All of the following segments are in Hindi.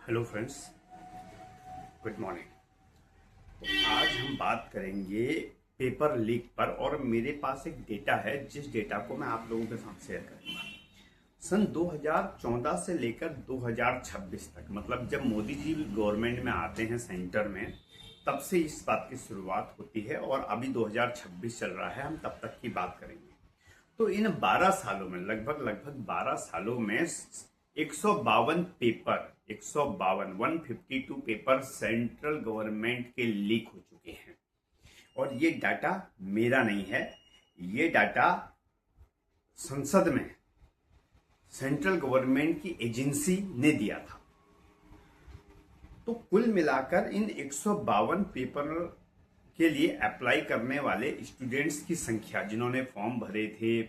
Hello friends, good morning. तो आज हम बात करेंगे पेपर लीक पर और मेरे पास एक डेटा है जिस डेटा को मैं आप लोगों के साथ शेयर करूंगा। सन 2014 से लेकर 2026 तक, मतलब जब मोदी जी गवर्नमेंट में आते हैं सेंटर में, तब से इस बात की शुरुआत होती है और अभी 2026 चल रहा है, हम तब तक की बात करेंगे। तो इन 12 सालों में लगभग 12 सालों में 152 पेपर 152 पेपर सेंट्रल गवर्नमेंट के लीक हो चुके हैं। और ये डाटा मेरा नहीं है, ये डाटा संसद में सेंट्रल गवर्नमेंट की एजेंसी ने दिया था। तो कुल मिलाकर इन 152 पेपर के लिए अप्लाई करने वाले स्टूडेंट्स की संख्या, जिन्होंने फॉर्म भरे थे,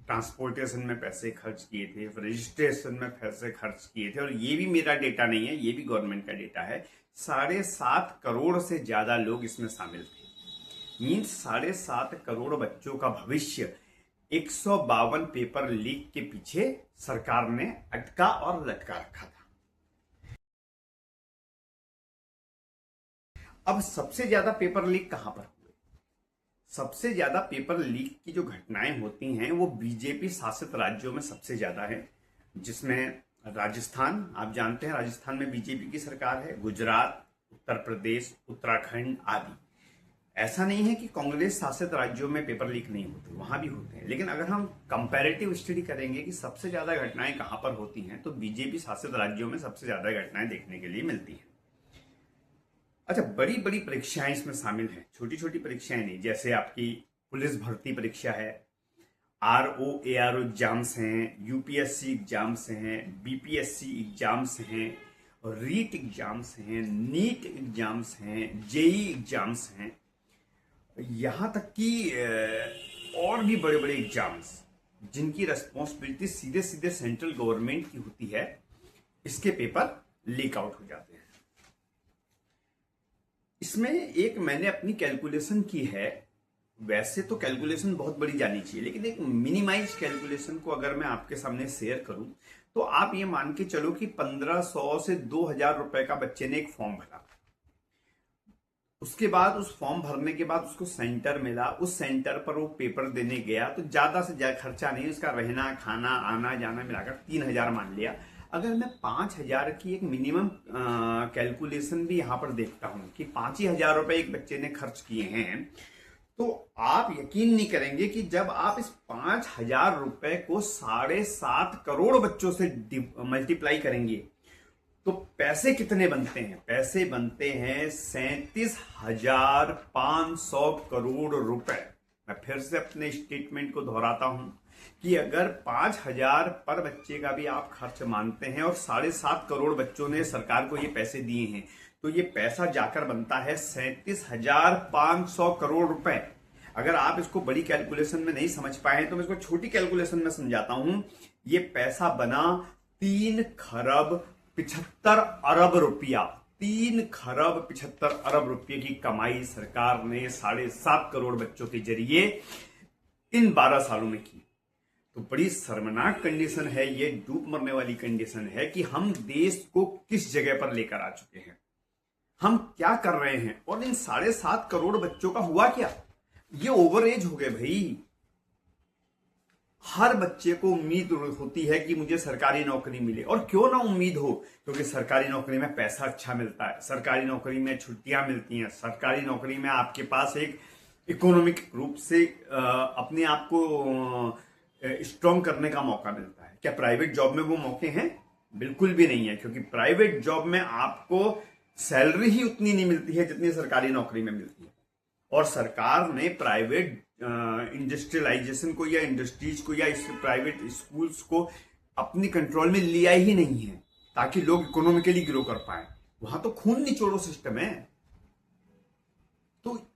ट्रांसपोर्टेशन में पैसे खर्च किए थे, रजिस्ट्रेशन में पैसे खर्च किए थे, और ये भी मेरा डेटा नहीं है, ये भी गवर्नमेंट का डेटा है, 7.5 करोड़ से ज्यादा लोग इसमें शामिल थे। मीन्स 7.5 करोड़ बच्चों का भविष्य 152 पेपर लीक के पीछे सरकार ने अटका और लटका रखा था। अब सबसे ज्यादा पेपर लीक कहां पर हुए? सबसे ज्यादा पेपर लीक की जो घटनाएं होती हैं वो बीजेपी शासित राज्यों में सबसे ज्यादा है, जिसमें राजस्थान, आप जानते हैं राजस्थान में बीजेपी की सरकार है, गुजरात, उत्तर प्रदेश, उत्तराखंड आदि। ऐसा नहीं है कि कांग्रेस शासित राज्यों में पेपर लीक नहीं होते, वहां भी होते हैं, लेकिन अगर हम कंपैरेटिव स्टडी करेंगे कि सबसे ज्यादा घटनाएं कहां पर होती हैं, तो बीजेपी शासित राज्यों में सबसे ज्यादा घटनाएं देखने के लिए मिलती हैं। अच्छा, बड़ी बड़ी परीक्षाएं इसमें शामिल हैं, छोटी छोटी परीक्षाएं नहीं। जैसे आपकी पुलिस भर्ती परीक्षा है, RO ARO एग्जाम्स हैं, यूपीएससी एग्जाम्स हैं, बीपीएससी एग्जाम्स हैं, रीट एग्जाम्स हैं, नीट एग्जाम्स हैं, जेई एग्जाम्स हैं, यहां तक कि और भी बड़े बड़े एग्जाम्स जिनकी रेस्पॉन्सिबिलिटी सीधे सीधे सेंट्रल गवर्नमेंट की होती है, इसके पेपर लीक आउट हो जाते हैं। इसमें एक मैंने अपनी कैलकुलेशन की है, वैसे तो कैलकुलेशन बहुत बड़ी जानी चाहिए, लेकिन एक मिनिमाइज कैलकुलेशन को अगर मैं आपके सामने शेयर करूं तो आप ये मान के चलो कि 1500 से 2000 रुपए का बच्चे ने एक फॉर्म भरा। उसके बाद उस फॉर्म भरने के बाद उसको सेंटर मिला, उस सेंटर पर वो पेपर देने गया, तो ज्यादा से ज्यादा खर्चा नहीं, उसका रहना खाना आना जाना मिलाकर 3000 मान लिया। अगर मैं 5000 की एक मिनिमम कैलकुलेशन भी यहां पर देखता हूं कि 5,000 रुपए एक बच्चे ने खर्च किए हैं, तो आप यकीन नहीं करेंगे कि जब आप इस 5,000 रुपए को 7.5 करोड़ बच्चों से मल्टीप्लाई करेंगे तो पैसे कितने बनते हैं? पैसे बनते हैं 37,500 करोड़ रुपए। मैं फिर से अपने स्टेटमेंट को दोहराता हूं कि अगर 5,000 पर बच्चे का भी आप खर्च मानते हैं और 7.5 करोड़ बच्चों ने सरकार को ये पैसे दिए हैं, तो ये पैसा जाकर बनता है 37,500 करोड़ रुपए। अगर आप इसको बड़ी कैलकुलेशन में नहीं समझ पाए तो मैं इसको छोटी कैलकुलेशन में समझाता हूं। ये पैसा बना 3 खरब 75 अरब रुपया। 3 खरब 75 अरब रुपये की कमाई सरकार ने 7.5 करोड़ बच्चों के जरिए इन 12 सालों में की। तो बड़ी शर्मनाक कंडीशन है, ये डूब मरने वाली कंडीशन है कि हम देश को किस जगह पर लेकर आ चुके हैं, हम क्या कर रहे हैं। और इन 7.5 करोड़ बच्चों का हुआ क्या? ये ओवर एज हो गए भाई। हर बच्चे को उम्मीद होती है कि मुझे सरकारी नौकरी मिले, और क्यों ना उम्मीद हो, क्योंकि सरकारी नौकरी में पैसा अच्छा मिलता है, सरकारी नौकरी में छुट्टियां मिलती हैं, सरकारी नौकरी में आपके पास एक इकोनॉमिक रूप से अपने आप को स्ट्रॉन्ग करने का मौका मिलता है। क्या प्राइवेट जॉब में वो मौके हैं? बिल्कुल भी नहीं है, क्योंकि प्राइवेट जॉब में आपको सैलरी ही उतनी नहीं मिलती है जितनी सरकारी नौकरी में मिलती है। और सरकार ने प्राइवेट इंडस्ट्रियलाइजेशन को या इंडस्ट्रीज को या इस प्राइवेट स्कूल्स को अपनी कंट्रोल में लिया ही नहीं है ताकि लोग इकोनॉमिकली ग्रो कर पाए। वहां तो खून निचोड़ो सिस्टम है। तो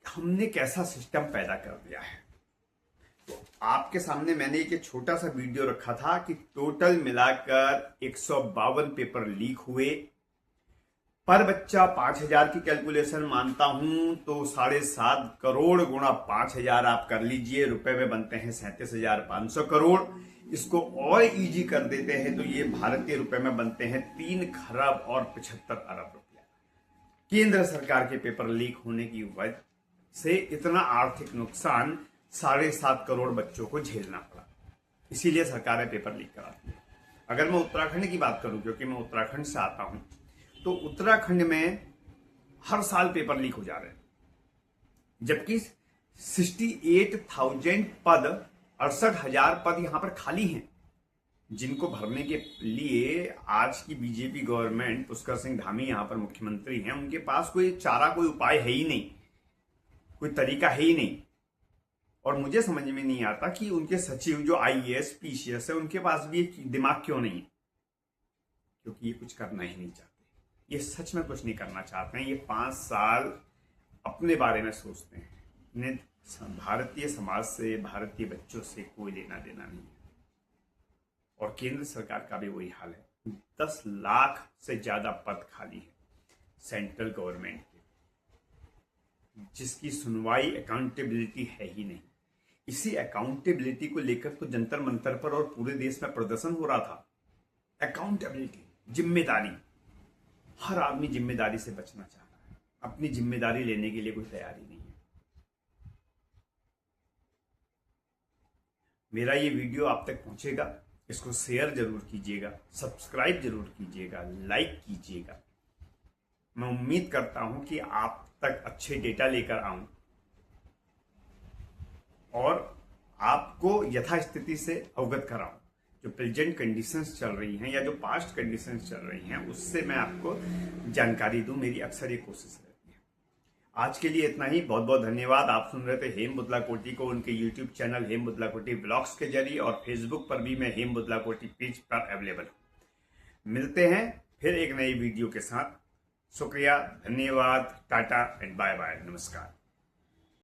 हमने कैसा सिस्टम पैदा कर दिया है? तो आपके सामने मैंने एक छोटा सा वीडियो रखा था कि टोटल मिलाकर 152 पेपर लीक हुए। पर बच्चा 5,000 की कैलकुलेशन मानता हूं तो 7.5 करोड़ गुणा 5,000 आप कर लीजिए, रुपए में बनते हैं 37,500 करोड़। इसको और इजी कर देते हैं तो ये भारतीय रुपए में बनते हैं 3 खरब और 75 अरब रुपया। केंद्र सरकार के पेपर लीक होने की वजह से इतना आर्थिक नुकसान 7.5 करोड़ बच्चों को झेलना पड़ा, इसीलिए सरकार पेपर लीक कराती है। अगर मैं उत्तराखंड की बात करूं, क्योंकि मैं उत्तराखंड से आता हूं, तो उत्तराखंड में हर साल पेपर लीक हो जा रहे हैं, जबकि 68,000 पद 68,000 पद यहां पर खाली हैं, जिनको भरने के लिए आज की बीजेपी गवर्नमेंट, पुष्कर सिंह धामी यहां पर मुख्यमंत्री हैं, उनके पास कोई चारा, कोई उपाय है ही नहीं, कोई तरीका है ही नहीं। और मुझे समझ में नहीं आता कि उनके सचिव जो IAS PCS है, उनके पास भी एक दिमाग क्यों नहीं है, क्योंकि ये कुछ करना ही नहीं चाहते। ये सच में कुछ नहीं करना चाहते हैं। ये 5 साल अपने बारे में सोचते हैं। इन्हें भारतीय समाज से, भारतीय बच्चों से कोई लेना देना नहीं है। और केंद्र सरकार का भी वही हाल है। 10 लाख से ज्यादा पद खाली है सेंट्रल गवर्नमेंट के, जिसकी सुनवाई, अकाउंटेबिलिटी है ही नहीं। इसी अकाउंटेबिलिटी को लेकर तो जंतर मंतर पर और पूरे देश में प्रदर्शन हो रहा था। अकाउंटेबिलिटी, जिम्मेदारी, हर आदमी जिम्मेदारी से बचना चाह रहा है, अपनी जिम्मेदारी लेने के लिए कोई तैयारी नहीं है। मेरा ये वीडियो आप तक पहुंचेगा, इसको शेयर जरूर कीजिएगा, सब्सक्राइब जरूर कीजिएगा, लाइक कीजिएगा। मैं उम्मीद करता हूं कि आप तक अच्छे डेटा लेकर आऊं और आपको यथास्थिति से अवगत कराऊं। जो प्रेजेंट कंडीशंस चल रही हैं या जो पास्ट कंडीशंस चल रही हैं, उससे मैं आपको जानकारी दूं, मेरी अक्सर ये कोशिश रहती है। आज के लिए इतना ही। बहुत बहुत धन्यवाद। आप सुन रहे थे हेम बुदलाकोटी को उनके यूट्यूब चैनल हेम बुदलाकोटी ब्लॉग्स के जरिए, और फेसबुक पर भी मैं हेम बुदलाकोटी पेज पर अवेलेबल हूं। मिलते हैं फिर एक नई वीडियो के साथ। शुक्रिया, धन्यवाद, टाटा एंड बाय बाय, नमस्कार।